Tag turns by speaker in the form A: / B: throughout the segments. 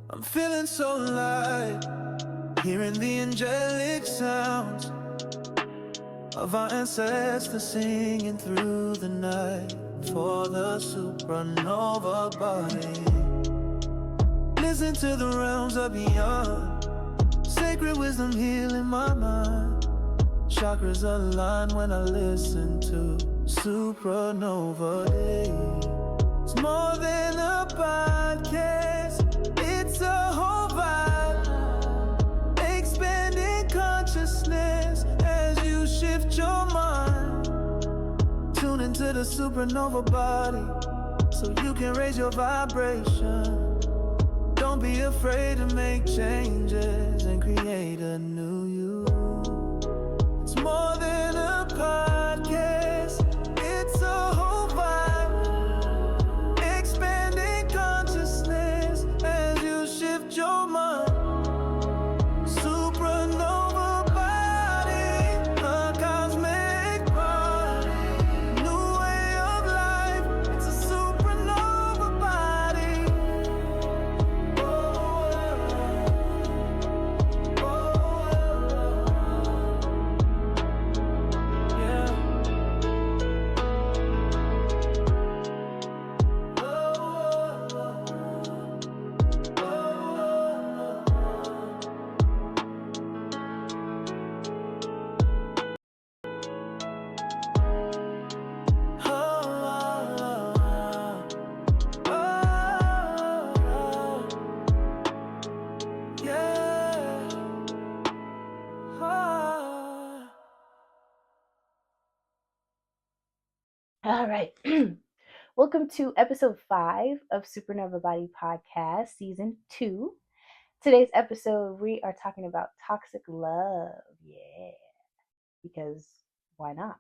A: I'm feeling so light, hearing the angelic sounds of our ancestors singing through the night for the supernova body. Listen to the realms of beyond, sacred wisdom healing my mind. Chakras align when I listen to supernova day. It's more than a podcast, it's a whole vibe. Expanding consciousness as you shift your mind. Tune into the supernova body so you can raise your vibration. Don't be afraid to make changes and create a new you. It's more than a podcast, it's a whole vibe. Expanding consciousness as you shift your mind. Supernova body, a cosmic party. New way of life, it's a supernova body.
B: All right. Welcome to episode 5 of Supernova Body Podcast, season 2. Today's episode, we are talking about toxic love. Yeah, because why not?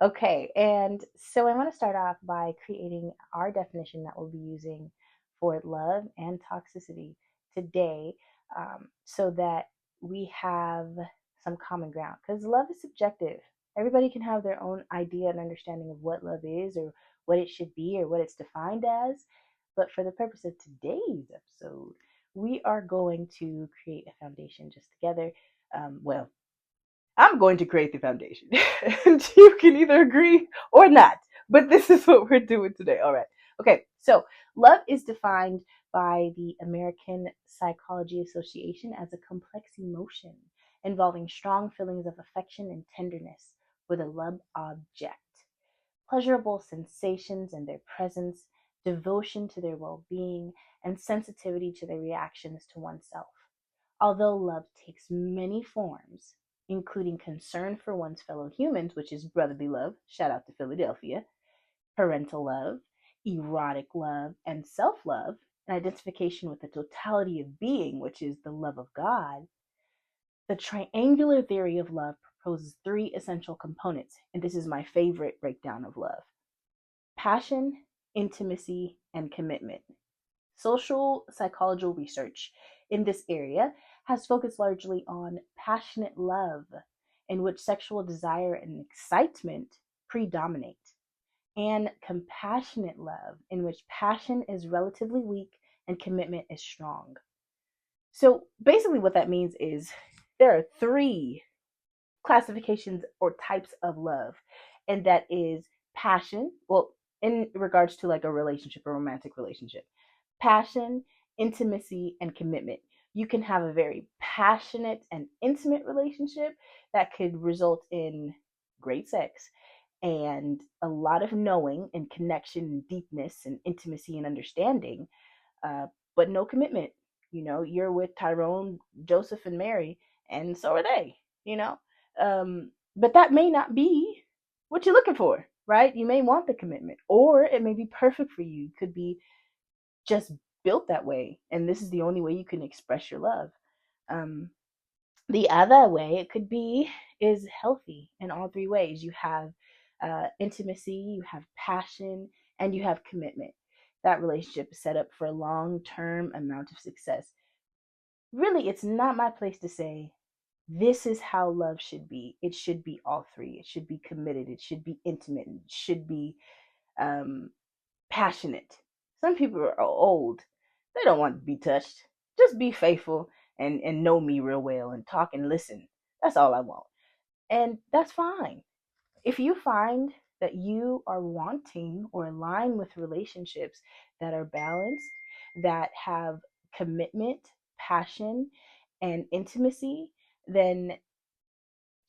B: Okay, and so I want to start off by creating our definition that we'll be using for love and toxicity today, so that we have some common ground. Because love is subjective. Everybody can have their own idea and understanding of what love is, or what it should be, or what it's defined as. But for the purpose of today's episode, we are going to create a foundation just together. Well, I'm going to create the foundation. And you can either agree or not. But this is what we're doing today. All right. Okay. So love is defined by the American Psychology Association as a complex emotion involving strong feelings of affection and tenderness with a love object, pleasurable sensations in their presence, devotion to their well being, and sensitivity to their reactions to oneself. Although love takes many forms, including concern for one's fellow humans, which is brotherly love, shout out to Philadelphia, parental love, erotic love, and self love, and identification with the totality of being, which is the love of God, the triangular theory of love proposes 3 essential components, and this is my favorite breakdown of love: passion, intimacy, and commitment. Social psychological research in this area has focused largely on passionate love, in which sexual desire and excitement predominate, and compassionate love, in which passion is relatively weak and commitment is strong. So basically, what that means is there are 3 classifications or types of love, and that is passion. Well, in regards to like a relationship, a romantic relationship, passion, intimacy, and commitment. You can have a very passionate and intimate relationship that could result in great sex and a lot of knowing and connection and deepness and intimacy and understanding, but no commitment. You're with Tyrone, Joseph, and Mary, and so are they, you know. But that may not be what you're looking for, right? You may want the commitment, or it may be perfect for you. It could be just built that way, and this is the only way you can express your love. Um, the other way it could be is healthy in all 3 ways. You have intimacy, you have passion, and you have commitment. That relationship is set up for a long-term amount of success. Really, it's not my place to say this is how love should be. It should be all 3. It should be committed. It should be intimate. It should be um, passionate. Some people are old. They don't want to be touched. Just be faithful and know me real well and talk and listen. That's all I want. And that's fine. If you find that you are wanting or align with relationships that are balanced, that have commitment, passion, and intimacy, then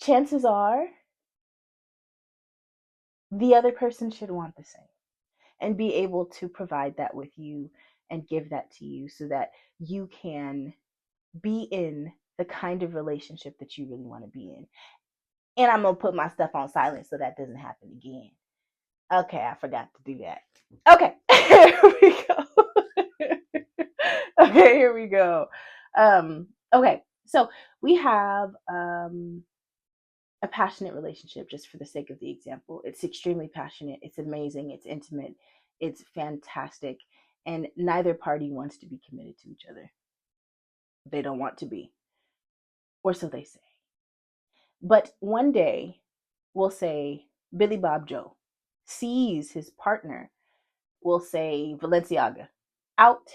B: chances are the other person should want the same and be able to provide that with you and give that to you so that you can be in the kind of relationship that you really want to be in. And I'm going to put my stuff on silent so that doesn't happen again. Okay, I forgot to do that. Okay, here we go. Okay, here we go. Okay, so we have a passionate relationship, just for the sake of the example. It's extremely passionate, it's amazing, it's intimate, it's fantastic, and neither party wants to be committed to each other. They don't want to be, or so they say. But one day, we'll say Billy Bob Joe sees his partner, we'll say Valenciaga, out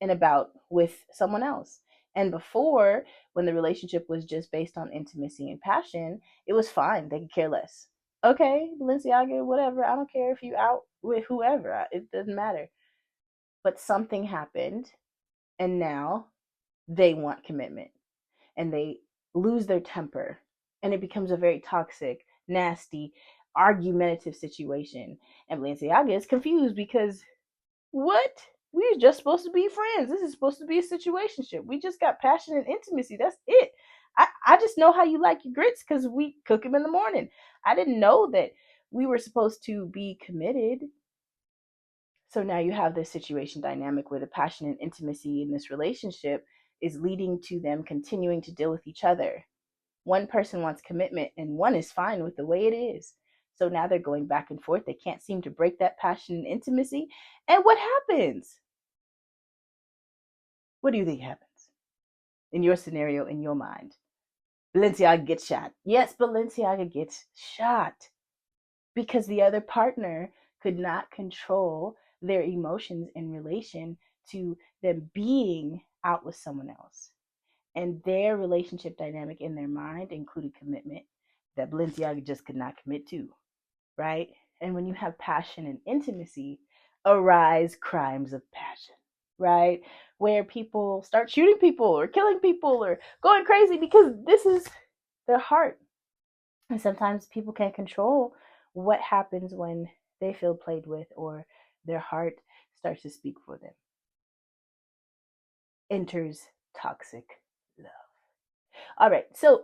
B: and about with someone else. And before, when the relationship was just based on intimacy and passion, it was fine. They could care less. Okay, Balenciaga, whatever. I don't care if you out with whoever. It doesn't matter. But something happened, and now they want commitment, and they lose their temper, and it becomes a very toxic, nasty, argumentative situation. And Balenciaga is confused because what? We're just supposed to be friends. This is supposed to be a situationship. We just got passion and intimacy. That's it. I just know how you like your grits because we cook them in the morning. I didn't know that we were supposed to be committed. So now you have this situation dynamic where the passion and intimacy in this relationship is leading to them continuing to deal with each other. One person wants commitment and one is fine with the way it is. So now they're going back and forth. They can't seem to break that passion and intimacy. And what happens? What do you think happens in your scenario, in your mind? Balenciaga gets shot. Yes, Balenciaga gets shot because the other partner could not control their emotions in relation to them being out with someone else. And their relationship dynamic in their mind included commitment that Balenciaga just could not commit to, right? And when you have passion and intimacy, arise crimes of passion, right? Where people start shooting people or killing people or going crazy because this is their heart. And sometimes people can't control what happens when they feel played with or their heart starts to speak for them. Enters toxic love. All right, so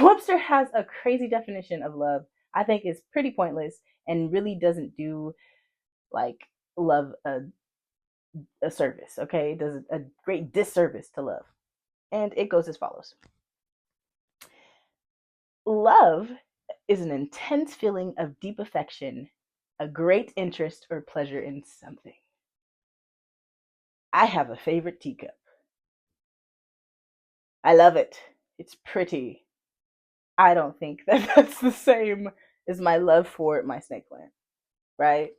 B: Webster has a crazy definition of love. I think is pretty pointless and really doesn't do like love a service, okay? It does a great disservice to love. And it goes as follows. Love is an intense feeling of deep affection, a great interest or pleasure in something. I have a favorite teacup. I love it. It's pretty. I don't think that that's the same as my love for my snake plant, right?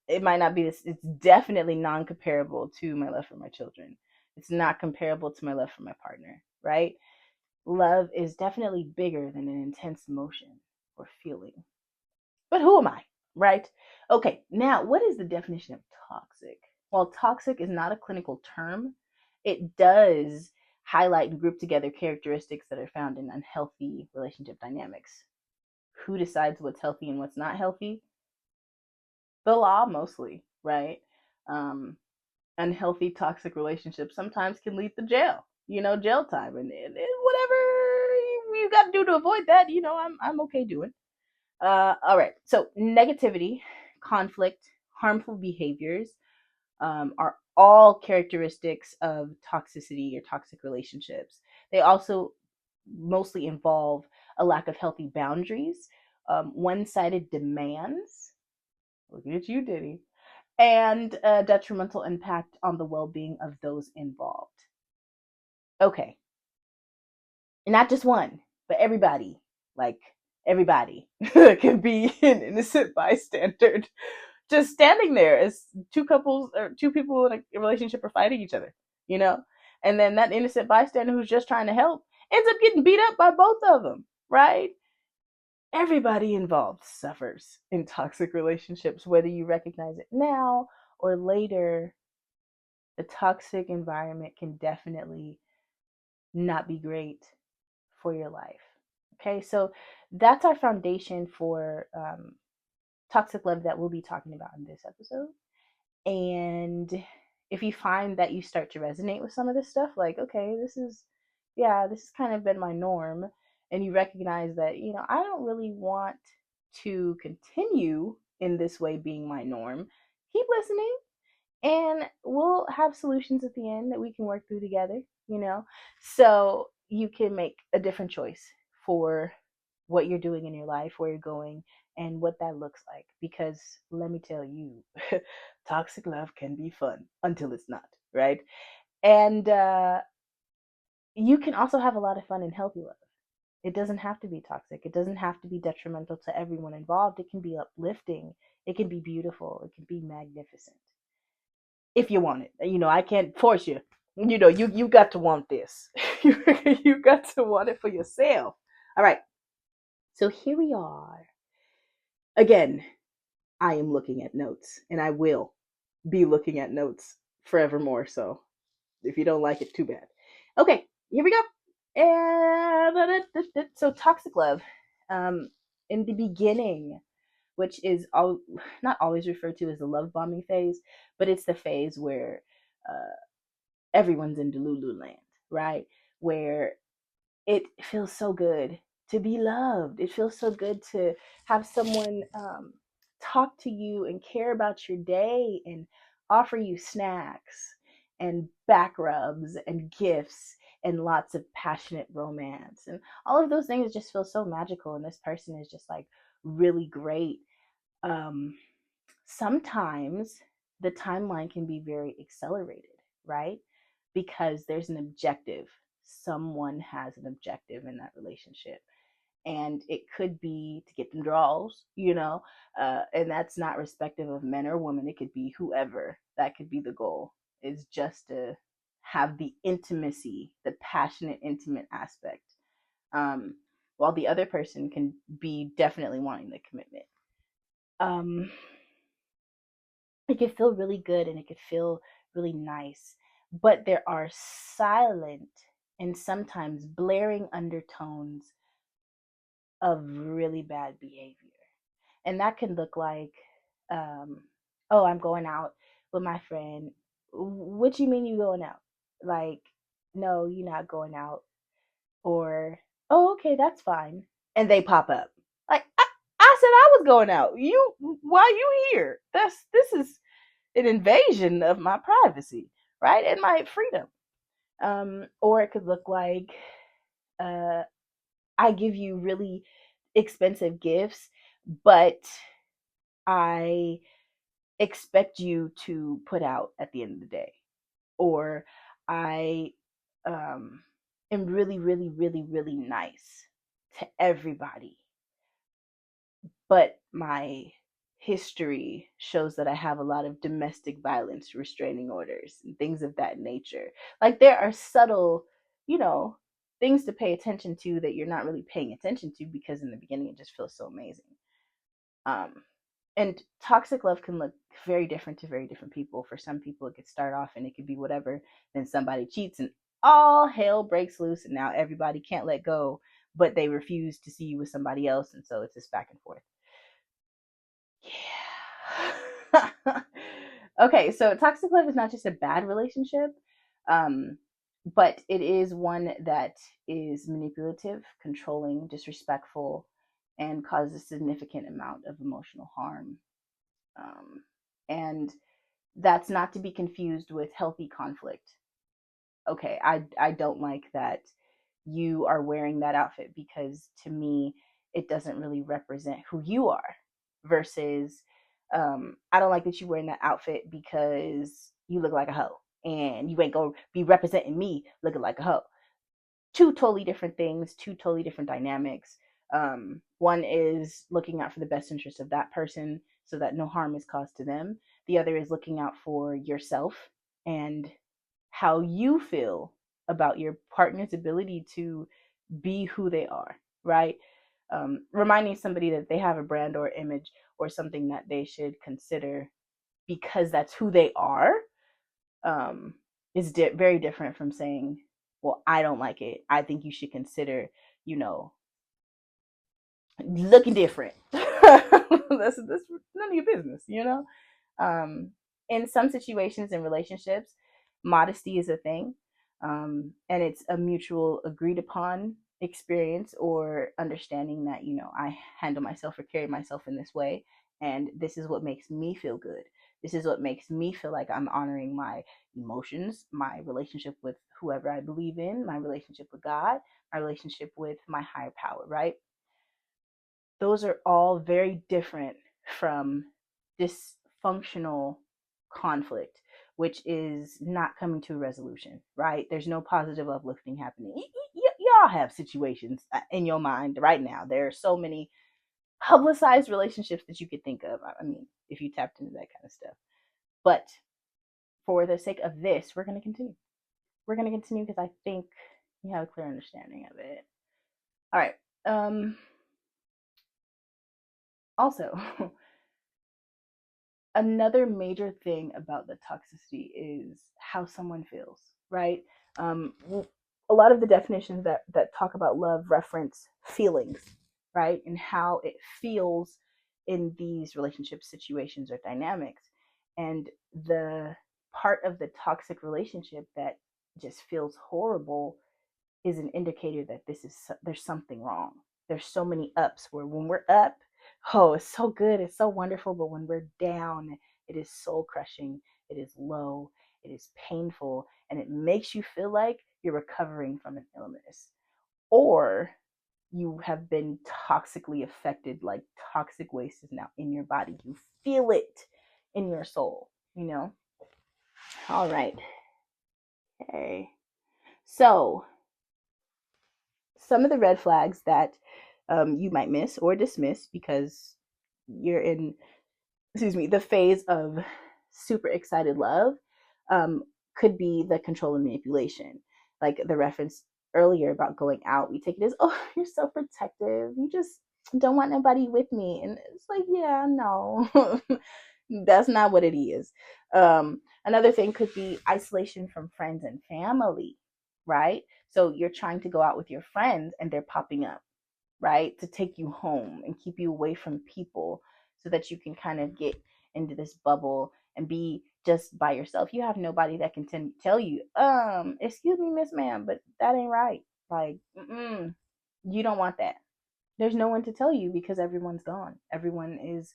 B: It might not be this. It's definitely non-comparable to my love for my children. It's not comparable to my love for my partner, right? Love is definitely bigger than an intense emotion or feeling. But who am I, right? Okay, now what is the definition of toxic? While toxic is not a clinical term, it does highlight and group together characteristics that are found in unhealthy relationship dynamics. Who decides what's healthy and what's not healthy? The law, mostly, right? Unhealthy, toxic relationships sometimes can lead to jail, jail time, and whatever you got to do to avoid that, I'm okay doing. All right. So negativity, conflict, harmful behaviors are all characteristics of toxicity or toxic relationships. They also mostly involve a lack of healthy boundaries, one-sided demands. Looking at you, Diddy. And a detrimental impact on the well-being of those involved. Okay. And not just one, but everybody. Like everybody can be an innocent bystander, just standing there as two couples or two people in a relationship are fighting each other. you know? And then that innocent bystander who's just trying to help ends up getting beat up by both of them, right? Everybody involved suffers in toxic relationships, whether you recognize it now or later. The toxic environment can definitely not be great for your life. Okay, so that's our foundation for toxic love that we'll be talking about in this episode. And if you find that you start to resonate with some of this stuff, like, okay, this has kind of been my norm, and you recognize that, I don't really want to continue in this way being my norm, keep listening, and we'll have solutions at the end that we can work through together, so you can make a different choice for what you're doing in your life, where you're going, and what that looks like. Because let me tell you, toxic love can be fun until it's not, right? And you can also have a lot of fun in healthy love. It doesn't have to be toxic. It doesn't have to be detrimental to everyone involved. It can be uplifting. It can be beautiful. It can be magnificent. If you want it. I can't force you. You got to want this. You got to want it for yourself. All right. So here we are. Again, I am looking at notes, and I will be looking at notes forevermore. So if you don't like it, too bad. Okay, here we go. And so toxic love, in the beginning, which is not always referred to as the love bombing phase, but it's the phase where everyone's in Delulu land, right? Where it feels so good to be loved. It feels so good to have someone talk to you and care about your day and offer you snacks and back rubs and gifts and lots of passionate romance. And all of those things just feel so magical. And this person is just like really great. Um, Sometimes the timeline can be very accelerated, right? Because there's an objective. Someone has an objective in that relationship. And it could be to get them draws, and that's not respective of men or women. It could be whoever. That could be the goal, is just to have the intimacy, the passionate, intimate aspect. While the other person can be definitely wanting the commitment. It could feel really good and it could feel really nice, but there are silent and sometimes blaring undertones of really bad behavior. And that can look like, oh, I'm going out with my friend. What do you mean you going out? Like, no, you're not going out. Or, oh, okay, that's fine. And they pop up. Like, I said I was going out. Why you here? This is an invasion of my privacy, right? And my freedom. Or it could look like, I give you really expensive gifts, but I expect you to put out at the end of the day. Or I am really, really, really, really nice to everybody, but my history shows that I have a lot of domestic violence restraining orders and things of that nature. Like, there are subtle, you know, things to pay attention to that you're not really paying attention to, because in the beginning it just feels so amazing. And toxic love can look very different to very different people. For some people, it could start off and it could be whatever. Then somebody cheats and all hell breaks loose, and now everybody can't let go, but they refuse to see you with somebody else, and so it's this back and forth. Yeah. Okay, so toxic love is not just a bad relationship, but it is one that is manipulative, controlling, disrespectful, and causes a significant amount of emotional harm. And that's not to be confused with healthy conflict. Okay, I don't like that you are wearing that outfit, because to me, it doesn't really represent who you are. Versus, I don't like that you're wearing that outfit because you look like a hoe and you ain't gonna be representing me looking like a hoe. Two totally different things, two totally different dynamics. One is looking out for the best interest of that person so that no harm is caused to them. The other is looking out for yourself and how you feel about your partner's ability to be who they are, right? Reminding somebody that they have a brand or image or something that they should consider because that's who they are, um, is very different from saying, well, I don't like it. I think you should consider, you know, looking different. That's none of your business, you know? Um, in some situations in relationships, modesty is a thing, and it's a mutual agreed upon experience or understanding that, you know, I handle myself or carry myself in this way, and this is what makes me feel good. This is what makes me feel like I'm honoring my emotions, my relationship with whoever I believe in, my relationship with God, my relationship with my higher power, right? Those are all very different from dysfunctional conflict, which is not coming to a resolution, right? There's no positive uplifting happening. Y'all have situations in your mind right now. There are so many publicized relationships that you could think of. I mean, if you tapped into that kind of stuff. But for the sake of this, we're going to continue. We're going to continue because I think you have a clear understanding of it. All right. Also, another major thing about the toxicity is how someone feels, right? Um, a lot of the definitions that talk about love reference feelings, right, and how it feels in these relationship situations or dynamics. And the part of the toxic relationship that just feels horrible is an indicator that there's something wrong. There's so many ups where when we're up, oh, it's so good, it's so wonderful, but when we're down, it is soul crushing, it is low, it is painful, and it makes you feel like you're recovering from an illness or you have been toxically affected, like toxic waste is now in your body. You feel it in your soul, you know? All right. Okay. So, some of the red flags that you might miss or dismiss because you're in, excuse me, the phase of super excited love, um, could be the control and manipulation. Like the reference earlier about going out, we take it as, oh, you're so protective. You just don't want nobody with me. And it's like, yeah, no, that's not what it is. Another thing could be isolation from friends and family, right? So you're trying to go out with your friends and they're popping up, right? To take you home and keep you away from people so that you can kind of get into this bubble and be just by yourself. You have nobody that can tell you, excuse me, Miss Ma'am, but that ain't right. Like, you don't want that. There's no one to tell you because everyone's gone. Everyone is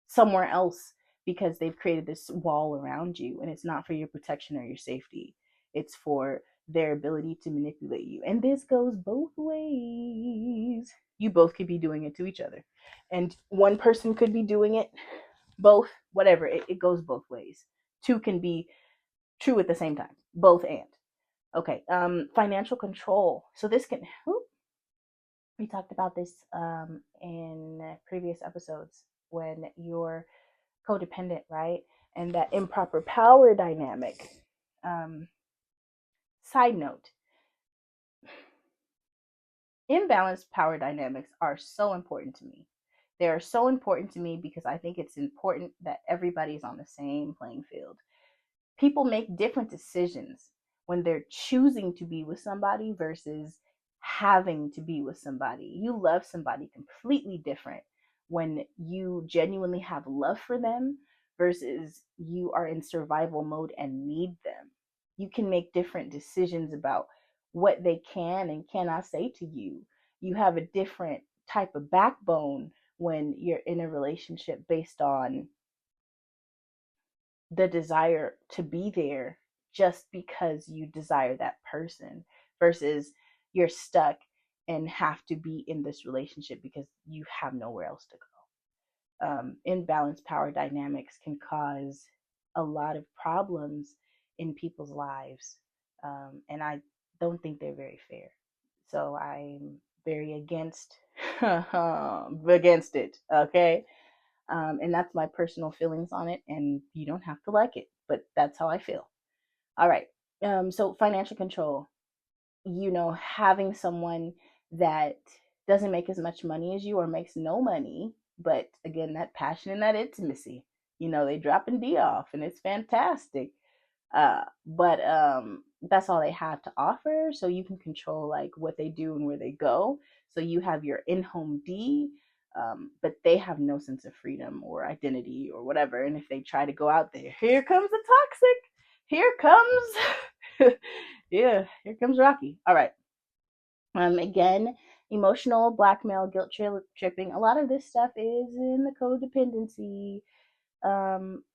B: somewhere else because they've created this wall around you, and it's not for your protection or your safety. It's for their ability to manipulate you. And this goes both ways. You both could be doing it to each other. And one person could be doing it both, whatever. It goes both ways. Two can be true at the same time. Both and. Okay. Financial control. So this can, we talked about this in previous episodes when you're codependent, right? And that improper power dynamic. Side note, imbalanced power dynamics are so important to me. They are so important to me because I think it's important that everybody's on the same playing field. People make different decisions when they're choosing to be with somebody versus having to be with somebody. You love somebody completely different when you genuinely have love for them versus you are in survival mode and need them. You can make different decisions about what they can and cannot say to you. You have a different type of backbone when you're in a relationship based on the desire to be there just because you desire that person versus you're stuck and have to be in this relationship because you have nowhere else to go. Imbalanced power dynamics can cause a lot of problems in people's lives, and I don't think they're very fair. So I'm very against against it. Okay, and that's my personal feelings on it. And you don't have to like it, but that's how I feel. All right. So financial control, having someone that doesn't make as much money as you or makes no money, but again, that passion and that intimacy, they dropping D off and it's fantastic. But that's all they have to offer. So you can control like what they do and where they go. So you have your in-home D, but they have no sense of freedom or identity or whatever. And if they try to go out there, here comes the toxic. Here comes, yeah, here comes Rocky. All right. Again, emotional blackmail, guilt tripping. A lot of this stuff is in the codependency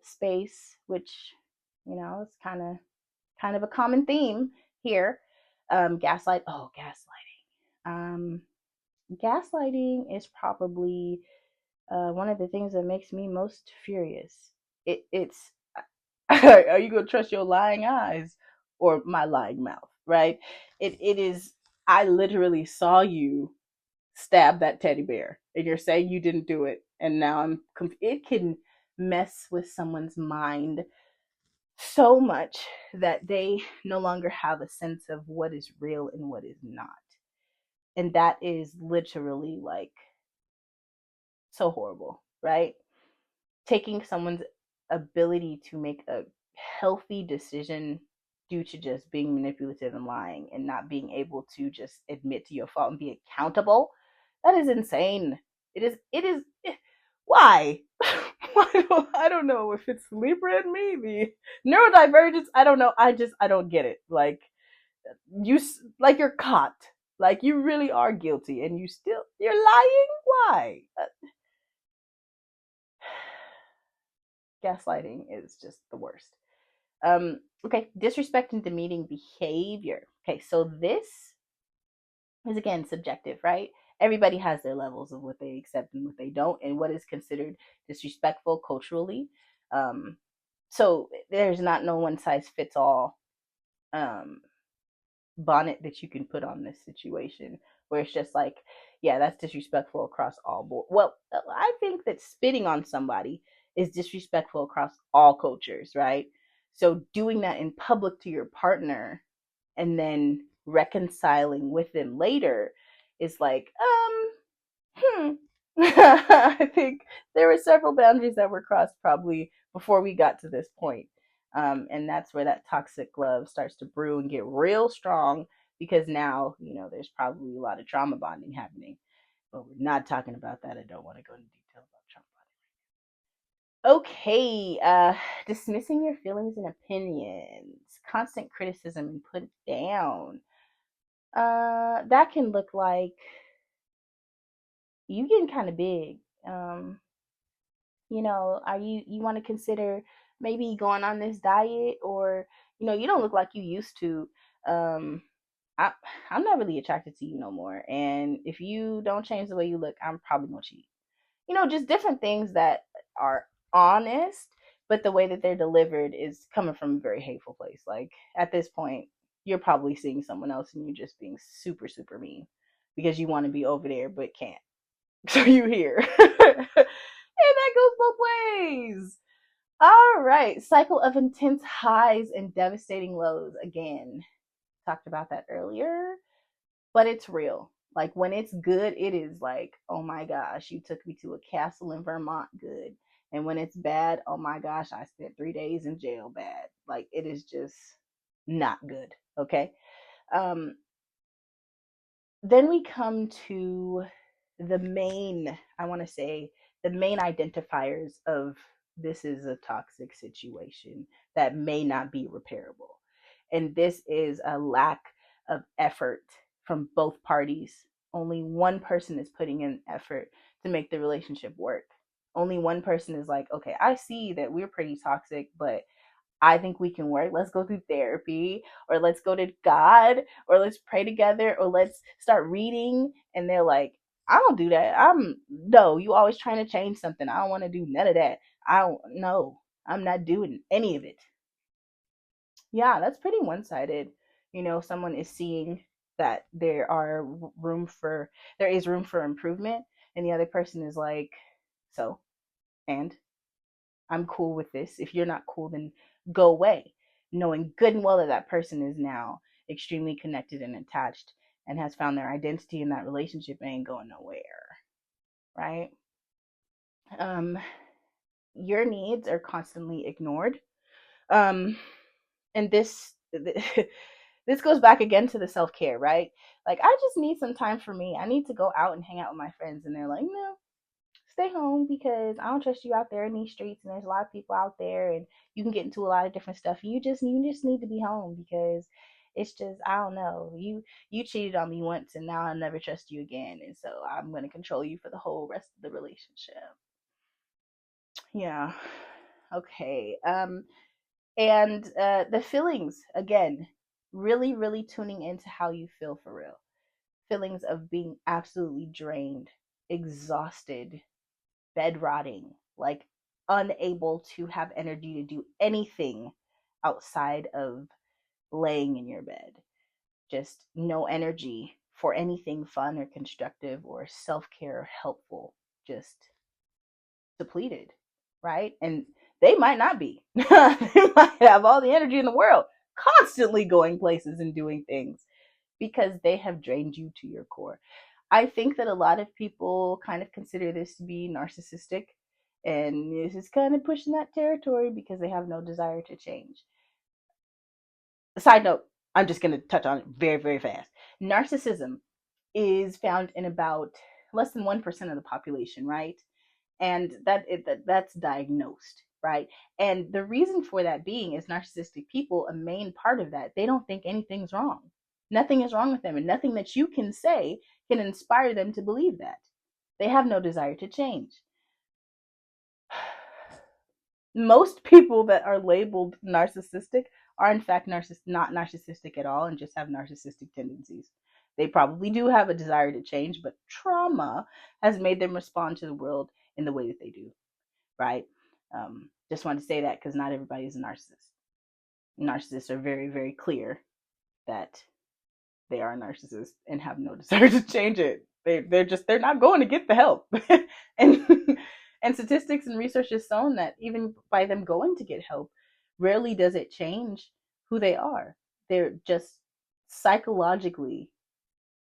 B: space, which it's kind of a common theme here. Gaslight. Oh, gaslighting. Gaslighting is probably one of the things that makes me most furious. It's are you gonna trust your lying eyes or my lying mouth? Right? It is. I literally saw you stab that teddy bear, and you're saying you didn't do it, and now it can mess with someone's mind so much that they no longer have a sense of what is real and what is not. And that is literally like so horrible, right? Taking someone's ability to make a healthy decision due to just being manipulative and lying and not being able to just admit to your fault and be accountable. That is insane. It is why? I don't know if it's Libra in me, the neurodivergence. I don't know. I don't get it. Like like you're caught. Like you really are guilty, and you're lying. Why? Gaslighting is just the worst. Okay, disrespect and demeaning behavior. Okay, so this is again subjective, right? Everybody has their levels of what they accept and what they don't, and what is considered disrespectful culturally. Um, so there's not no one size fits all um, bonnet that you can put on this situation where it's just like, yeah, that's disrespectful across all board. Well, I think that spitting on somebody is disrespectful across all cultures, right? So doing that in public to your partner and then reconciling with them later is like, I think there were several boundaries that were crossed probably before we got to this point. And that's where that toxic love starts to brew and get real strong because now, there's probably a lot of trauma bonding happening. But we're not talking about that. I don't want to go into detail about trauma bonding. Okay, dismissing your feelings and opinions, constant criticism and put down. That can look like you getting kind of big. Um, are you want to consider maybe going on this diet, or you don't look like you used to. um I, I'm not really attracted to you no more, and if you don't change the way you look, I'm probably gonna cheat. Just different things that are honest, but the way that they're delivered is coming from a very hateful place. Like at this point, you're probably seeing someone else and you're just being super super mean because you want to be over there but can't. So you here. And that goes both ways. All right. Cycle of intense highs and devastating lows. Again, talked about that earlier, but it's real. Like when it's good, it is like, oh my gosh, you took me to a castle in Vermont, good. And when it's bad, oh my gosh, I spent 3 days in jail, bad. Like it is just not good. Okay. Um, then we come to I want to say, the main identifiers of this is a toxic situation that may not be repairable. And this is a lack of effort from both parties. Only one person is putting in effort to make the relationship work. Only one person is like, okay, I see that we're pretty toxic, but I think we can work. Let's go through therapy, or let's go to God, or let's pray together, or let's start reading. And they're like, I don't do that. No, you always trying to change something. I don't want to do none of that. I don't know. I'm not doing any of it. Yeah, that's pretty one sided. Someone is seeing that there is room for improvement, and the other person is like, so, and I'm cool with this. If you're not cool, then go away. knowing good and well that that person is now extremely connected and attached and has found their identity in that relationship and ain't going nowhere, right? Um, your needs are constantly ignored. Um, and this goes back again to the self-care, right? Like, I just need some time for me. I need to go out and hang out with my friends, and they're like, no, stay home because I don't trust you out there in these streets, and there's a lot of people out there, and you can get into a lot of different stuff. You just need to be home because it's just, I don't know, you cheated on me once, and now I'll never trust you again, and so I'm going to control you for the whole rest of the relationship. Yeah. Okay. And the feelings, again, really, really tuning into how you feel for real. Feelings of being absolutely drained, exhausted, bed rotting, like unable to have energy to do anything outside of laying in your bed. Just no energy for anything fun or constructive or self care or helpful. Just depleted, right? And they might not be. They might have all the energy in the world, constantly going places and doing things because they have drained you to your core. I think that a lot of people kind of consider this to be narcissistic, and this is kind of pushing that territory because they have no desire to change. Side note, I'm just going to touch on it very, very fast. Narcissism is found in about less than 1% of the population, right? And that's diagnosed, right? And the reason for that being is narcissistic people, a main part of that, they don't think anything's wrong. Nothing is wrong with them, and nothing that you can say can inspire them to believe that. They have no desire to change. Most people that are labeled narcissistic are in fact not narcissistic at all and just have narcissistic tendencies. They probably do have a desire to change, but trauma has made them respond to the world in the way that they do, right? Just want to say that because not everybody is a narcissist. Narcissists are very, very clear that they are a narcissist and have no desire to change it. They're not going to get the help. and and statistics and research has shown that even by them going to get help, rarely does it change who they are. They're just psychologically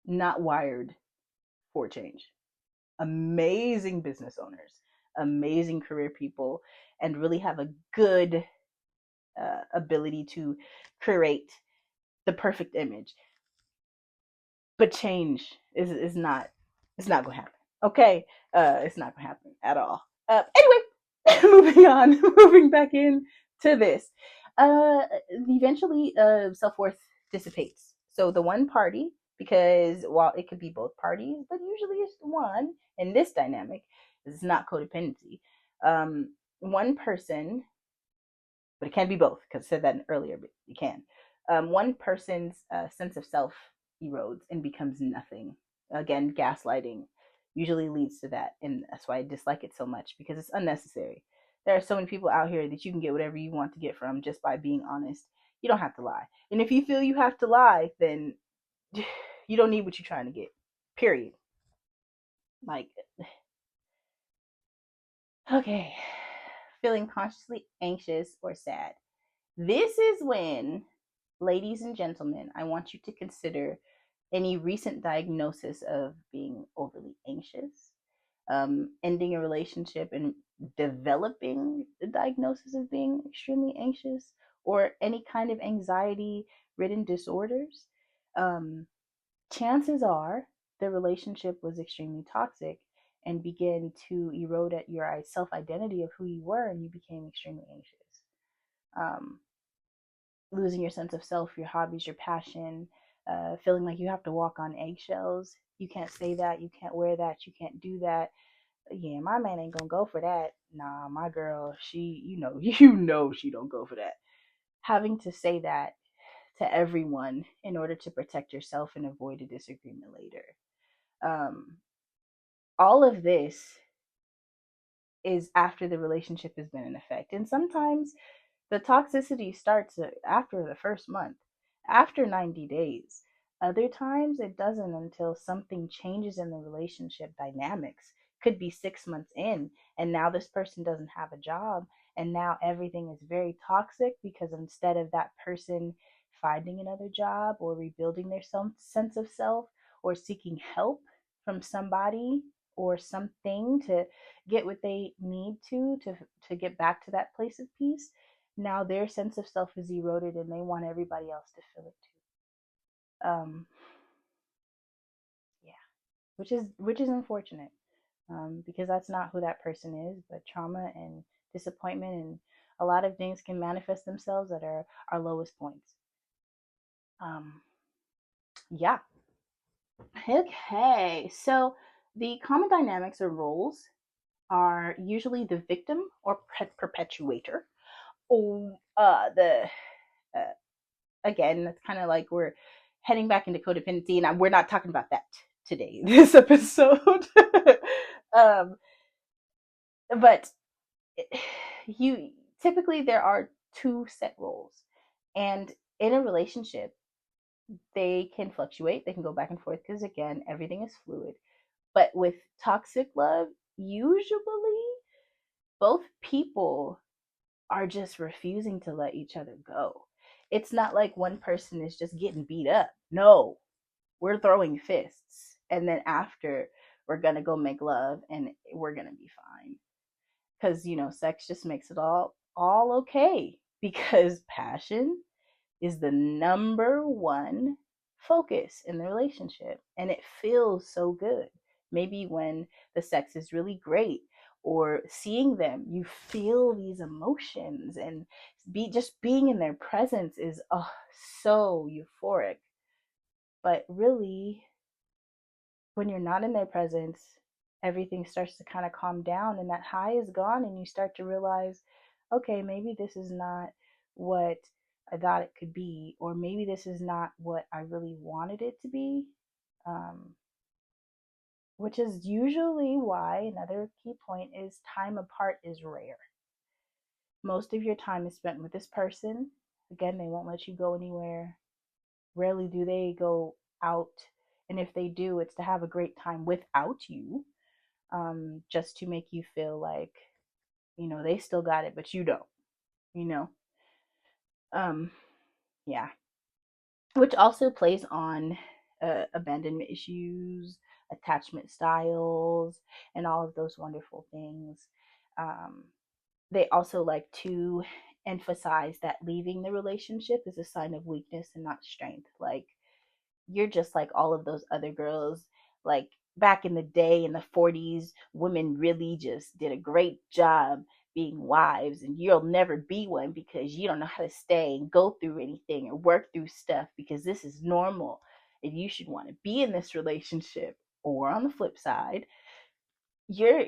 B: not wired for change. Amazing business owners, amazing career people, and really have a good ability to create the perfect image. But change is not, it's not gonna happen. Okay, it's not gonna happen at all. Anyway, moving on, moving back in to this. Eventually, self worth dissipates. So the one party, because while it could be both parties, but usually it's one in this dynamic. This is not codependency. One person, but it can be both because I said that earlier, but you can. One person's sense of self erodes and becomes nothing. Again, gaslighting usually leads to that, and that's why I dislike it so much because it's unnecessary. There are so many people out here that you can get whatever you want to get from just by being honest. You don't have to lie, and if you feel you have to lie, then you don't need what you're trying to get. Period. Like, okay, feeling consciously anxious or sad. This is when, ladies and gentlemen, I want you to consider any recent diagnosis of being overly anxious, ending a relationship and developing the diagnosis of being extremely anxious, or any kind of anxiety ridden disorders. Um, Chances are the relationship was extremely toxic and began to erode at your self identity of who you were, and you became extremely anxious. Um, Losing your sense of self, your hobbies, your passion, feeling like you have to walk on eggshells. You can't say that, you can't wear that, you can't do that. Yeah, my man ain't gonna go for that. Nah, my girl, she, she don't go for that. Having to say that to everyone in order to protect yourself and avoid a disagreement later. Um, all of this is after the relationship has been in effect. And sometimes the toxicity starts after the first month, after 90 days. Other times it doesn't until something changes in the relationship dynamics. could be 6 months in, and now this person doesn't have a job, and now everything is very toxic because instead of that person finding another job or rebuilding their sense of self or seeking help from somebody or something to get what they need to get back to that place of peace, now their sense of self is eroded and they want everybody else to feel it too. Yeah, which is unfortunate, because that's not who that person is. But trauma and disappointment and a lot of things can manifest themselves at our lowest points. Um, yeah. Okay. So the common dynamics or roles are usually the victim or perpetuator. Or the uh, again, that's kind of like we're heading back into codependency, and we're not talking about that today, this episode. um, but you typically there are two set roles, and in a relationship, they can fluctuate. They can go back and forth because again, everything is fluid. But with toxic love, usually both people are just refusing to let each other go. It's not like one person is just getting beat up. No, we're throwing fists. And then after, we're going to go make love and we're going to be fine. Because, sex just makes it all okay. Because passion is the number one focus in the relationship. And it feels so good. Maybe when the sex is really great or seeing them, you feel these emotions, and just being in their presence is so euphoric. But really, when you're not in their presence, everything starts to kind of calm down and that high is gone, and you start to realize, okay, maybe this is not what I thought it could be, or maybe this is not what I really wanted it to be. Um, which is usually why another key point is time apart is rare. Most of your time is spent with this person. Again, they won't let you go anywhere. Rarely do they go out. And if they do, it's to have a great time without you, just to make you feel like, they still got it, but you don't, you know? Um, yeah. Which also plays on abandonment issues, attachment styles, and all of those wonderful things. Um, they also like to emphasize that leaving the relationship is a sign of weakness and not strength. Like, you're just like all of those other girls. Like back in the day in the 40s, women really just did a great job being wives, and you'll never be one because you don't know how to stay and go through anything or work through stuff because this is normal and you should want to be in this relationship. Or on the flip side, you're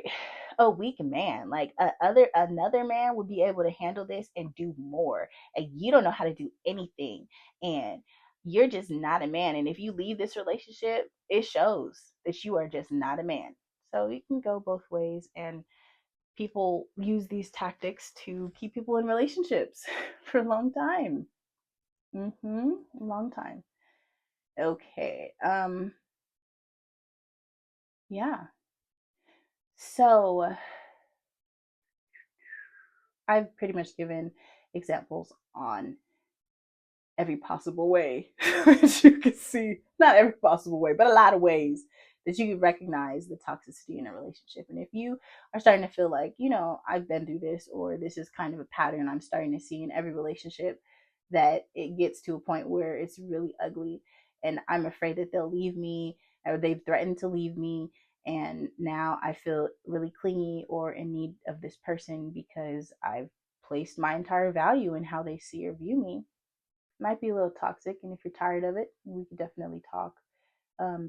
B: a weak man. Like another man would be able to handle this and do more, and you don't know how to do anything, and you're just not a man. And if you leave this relationship, it shows that you are just not a man. So it can go both ways, and people use these tactics to keep people in relationships for a long time. A long time. Okay. Yeah. So I've pretty much given examples on every possible way, as you can see. Not every possible way, but a lot of ways that you can recognize the toxicity in a relationship. And if you are starting to feel like, I've been through this, or this is kind of a pattern I'm starting to see in every relationship, that it gets to a point where it's really ugly and I'm afraid that they'll leave me, or they've threatened to leave me, and now I feel really clingy or in need of this person because I've placed my entire value in how they see or view me. Might be a little toxic, and if you're tired of it, we could definitely talk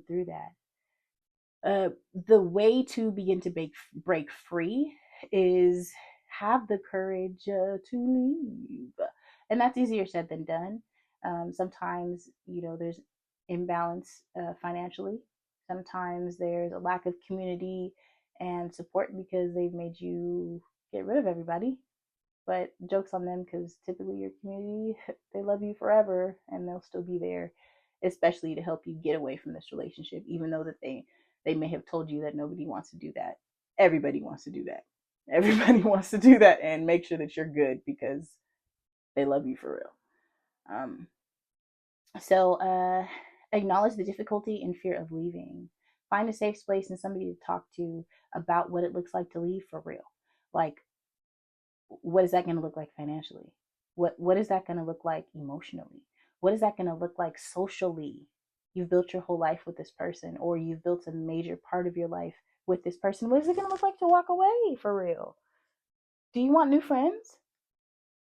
B: through that. The way to begin to break free is have the courage to leave, and that's easier said than done. Sometimes there's imbalance financially. Sometimes there's a lack of community and support because they've made you get rid of everybody. But joke's on them, because typically your community, they love you forever and they'll still be there, especially to help you get away from this relationship, even though that they may have told you that nobody wants to do that. everybody wants to do that. Everybody wants to do that and make sure that you're good because they love you for real. So acknowledge the difficulty and fear of leaving. Find a safe space and somebody to talk to about what it looks like to leave for real. Like, what is that going to look like financially? What is that going to look like emotionally? What is that going to look like socially? You've built your whole life with this person, or you've built a major part of your life with this person. What is it going to look like to walk away for real? Do you want new friends?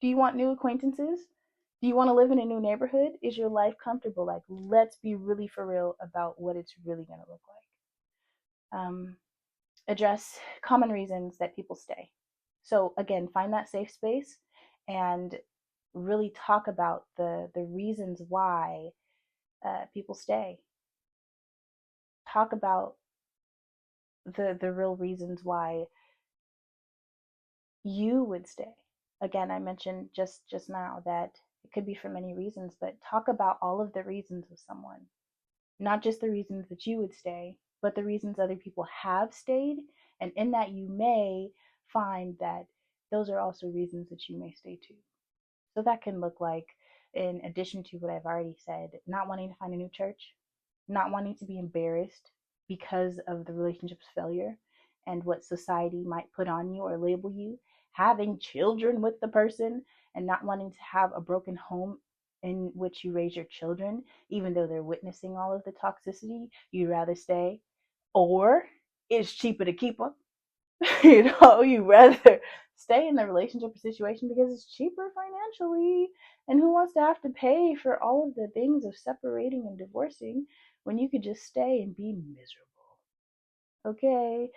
B: Do you want new acquaintances? Do you want to live in a new neighborhood? Is your life comfortable? Like, let's be really for real about what it's really going to look like. Address common reasons that people stay. So again, find that safe space and really talk about the reasons why people stay. Talk about the real reasons why you would stay. Again, I mentioned just now that it could be for many reasons, but talk about all of the reasons of someone, not just the reasons that you would stay, but the reasons other people have stayed. And in that, you may find that those are also reasons that you may stay too. So that can look like, in addition to what I've already said, not wanting to find a new church, not wanting to be embarrassed because of the relationship's failure and what society might put on you or label you, having children with the person and not wanting to have a broken home in which you raise your children, even though they're witnessing all of the toxicity, you'd rather stay. Or it's cheaper to keep them. You rather stay in the relationship or situation because it's cheaper financially. And who wants to have to pay for all of the things of separating and divorcing when you could just stay and be miserable? Okay.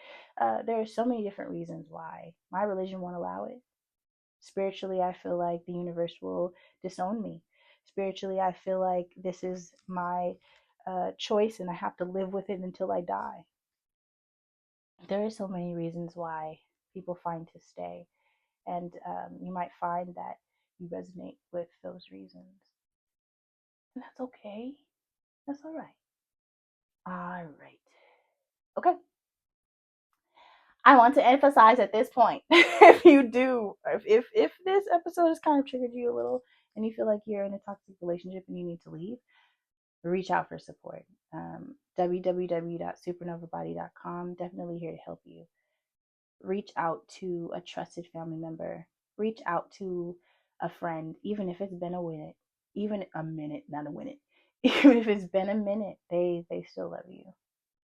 B: There are so many different reasons why my religion won't allow it. Spiritually, I feel like the universe will disown me. Spiritually, I feel like this is my choice and I have to live with it until I die. There are so many reasons why people find to stay, and you might find that you resonate with those reasons, and that's okay. That's all right. All right. Okay. I want to emphasize at this point, if you do, if this episode has kind of triggered you a little, and you feel like you're in a toxic relationship and you need to leave, reach out for support. www.supernovabody.com. Definitely here to help you. Reach out to a trusted family member. Reach out to a friend, even if it's been a minute, even a minute, not a minute. Even if it's been a minute, they still love you.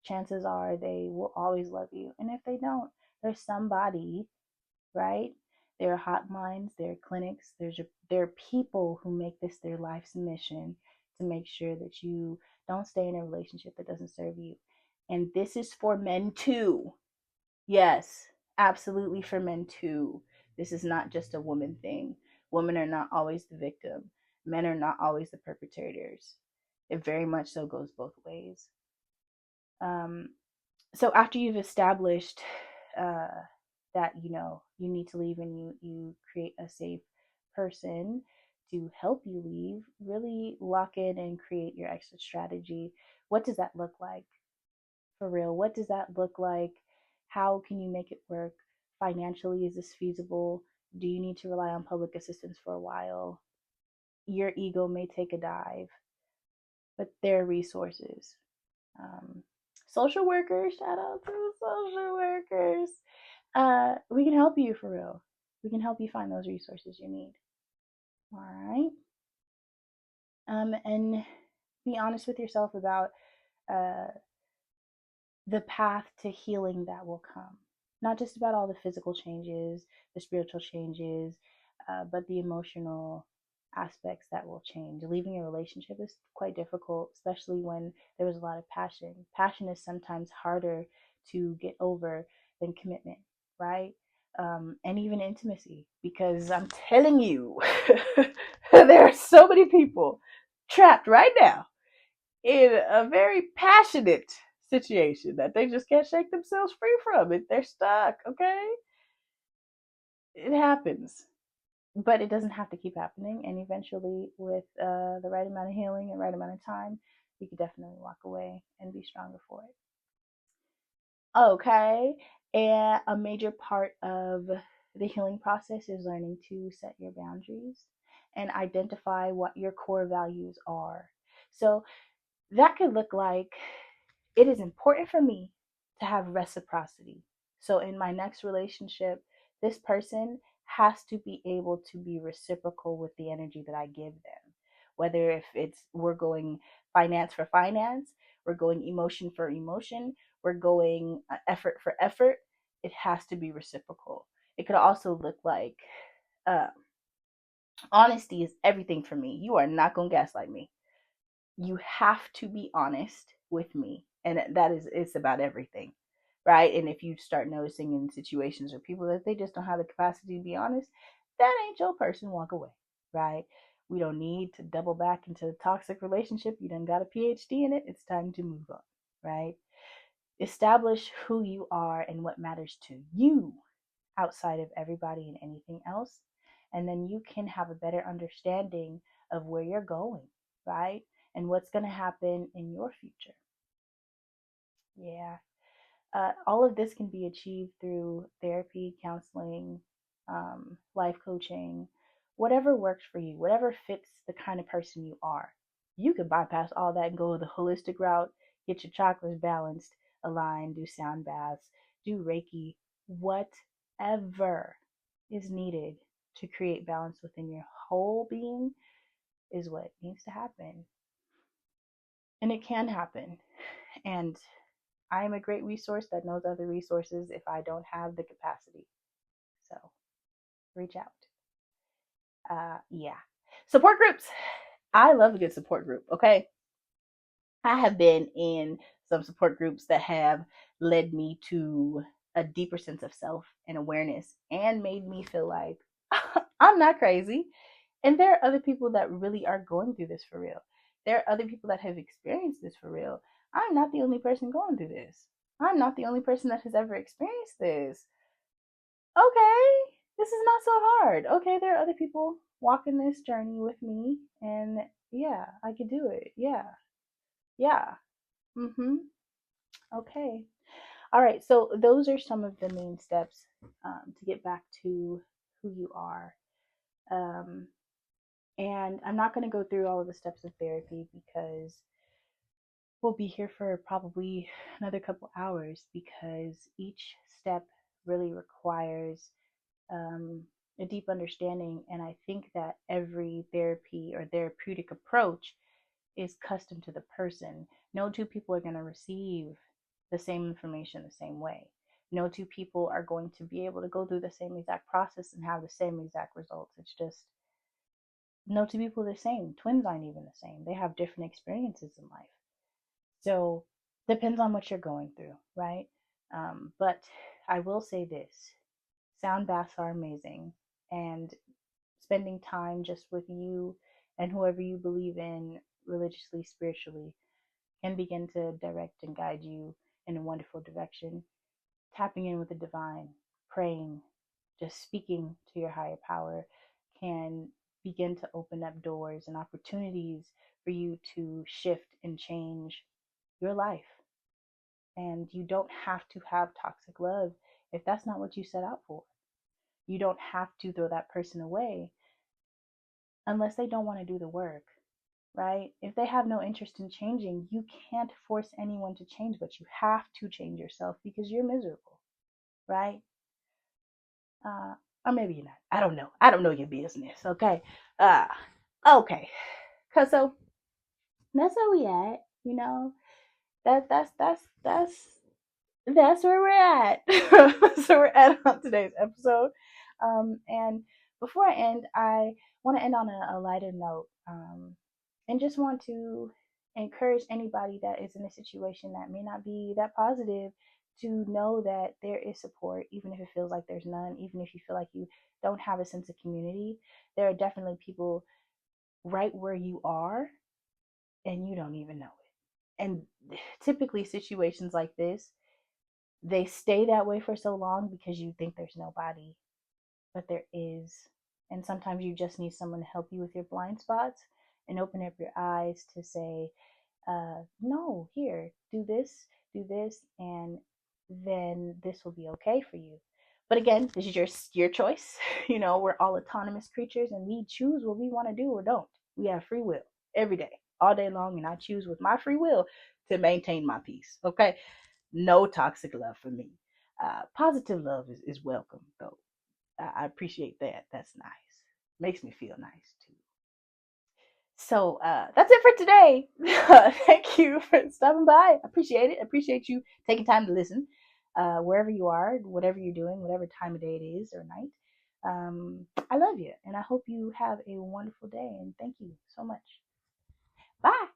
B: Chances are they will always love you. And if they don't, there's somebody, right? There are hotlines, there are clinics, there are people who make this their life's mission to make sure that you don't stay in a relationship that doesn't serve you. And this is for men too. Yes, absolutely for men too. This is not just a woman thing. Women are not always the victim. Men are not always the perpetrators. It very much so goes both ways. Um, so after you've established uh, that you need to leave and you create a safe person to help you leave, really lock in and create your exit strategy. What does that look like? For real, what does that look like? How can you make it work? Financially, is this feasible? Do you need to rely on public assistance for a while? Your ego may take a dive, but there are resources. Um, Social workers, shout out to social workers. We can help you for real. We can help you find those resources you need. All right. And be honest with yourself about uh, the path to healing that will come. Not just about all the physical changes, the spiritual changes, but the emotional aspects that will change. Leaving a relationship is quite difficult, especially when there was a lot of passion. Passion is sometimes harder to get over than commitment, right? And even intimacy, because I'm telling you, there are so many people trapped right now in a very passionate situation that they just can't shake themselves free from it. They're stuck, okay? It happens. But it doesn't have to keep happening. And eventually, with the right amount of healing and right amount of time, you could definitely walk away and be stronger for it. Okay. And a major part of the healing process is learning to set your boundaries and identify what your core values are. So that could look like it is important for me to have reciprocity. So in my next relationship, this person has to be able to be reciprocal with the energy that I give them. Whether if it's we're going finance for finance, we're going emotion for emotion, we're going effort for effort, it has to be reciprocal. It could also look like uh, honesty is everything for me. You are not going to gaslight me. You have to be honest with me, and that is it's about everything, right? And if you start noticing in situations or people that they just don't have the capacity to be honest, that ain't your person. Walk away, right? We don't need to double back into a toxic relationship. You done got a PhD in it. It's time to move on, right? Establish who you are and what matters to you outside of everybody and anything else. And then you can have a better understanding of where you're going, right? And what's going to happen in your future. Yeah. All of this can be achieved through therapy, counseling, life coaching, whatever works for you, whatever fits the kind of person you are. You could bypass all that and go the holistic route, get your chakras balanced, align, do sound baths, do Reiki, whatever is needed to create balance within your whole being is what needs to happen. And it can happen. And I am a great resource that knows other resources if I don't have the capacity. So reach out. Yeah. Support groups. I love a good support group. Okay. I have been in some support groups that have led me to a deeper sense of self and awareness and made me feel like I'm not crazy. And there are other people that really are going through this for real. There are other people that have experienced this for real. I'm not the only person going through this. I'm not the only person that has ever experienced this. Okay, this is not so hard. Okay, there are other people walking this journey with me, and yeah, I could do it. Yeah, yeah. Mm-hmm. Okay. All right. So those are some of the main steps to get back to who you are. Um, and I'm not going to go through all of the steps of therapy because we'll be here for probably another couple hours because each step really requires um, a deep understanding. And I think that every therapy or therapeutic approach is custom to the person. No two people are going to receive the same information the same way. No two people are going to be able to go through the same exact process and have the same exact results. It's just no two people are the same. Twins aren't even the same. They have different experiences in life. So depends on what you're going through, right? But I will say this: sound baths are amazing, and spending time just with you and whoever you believe in religiously, spiritually, can begin to direct and guide you in a wonderful direction. Tapping in with the divine, praying, just speaking to your higher power can begin to open up doors and opportunities for you to shift and change your life. And you don't have to have toxic love if that's not what you set out for. You don't have to throw that person away unless they don't want to do the work, right? If they have no interest in changing, you can't force anyone to change, but you have to change yourself because you're miserable, right? Uh, or maybe you're not. I don't know. I don't know your business, okay? Uh, okay. Cause so that's where we at, you know. That's where we're at. So we're at on today's episode. And before I end, I want to end on a lighter note, and just want to encourage anybody that is in a situation that may not be that positive to know that there is support, even if it feels like there's none, even if you feel like you don't have a sense of community. There are definitely people right where you are, and you don't even know it. And typically, situations like this, they stay that way for so long because you think there's nobody, but there is. And sometimes you just need someone to help you with your blind spots and open up your eyes to say, no, here, do this, and then this will be okay for you. But again, this is your choice. We're all autonomous creatures and we choose what we want to do or don't. We have free will every day, all day long, and I choose with my free will to maintain my peace. Okay? No toxic love for me. Positive love is welcome, though. I appreciate that. That's nice. Makes me feel nice too. So that's it for today. Thank you for stopping by. I appreciate it. I appreciate you taking time to listen, wherever you are, whatever you're doing, whatever time of day it is or night. I love you, and I hope you have a wonderful day. And thank you so much. Bye.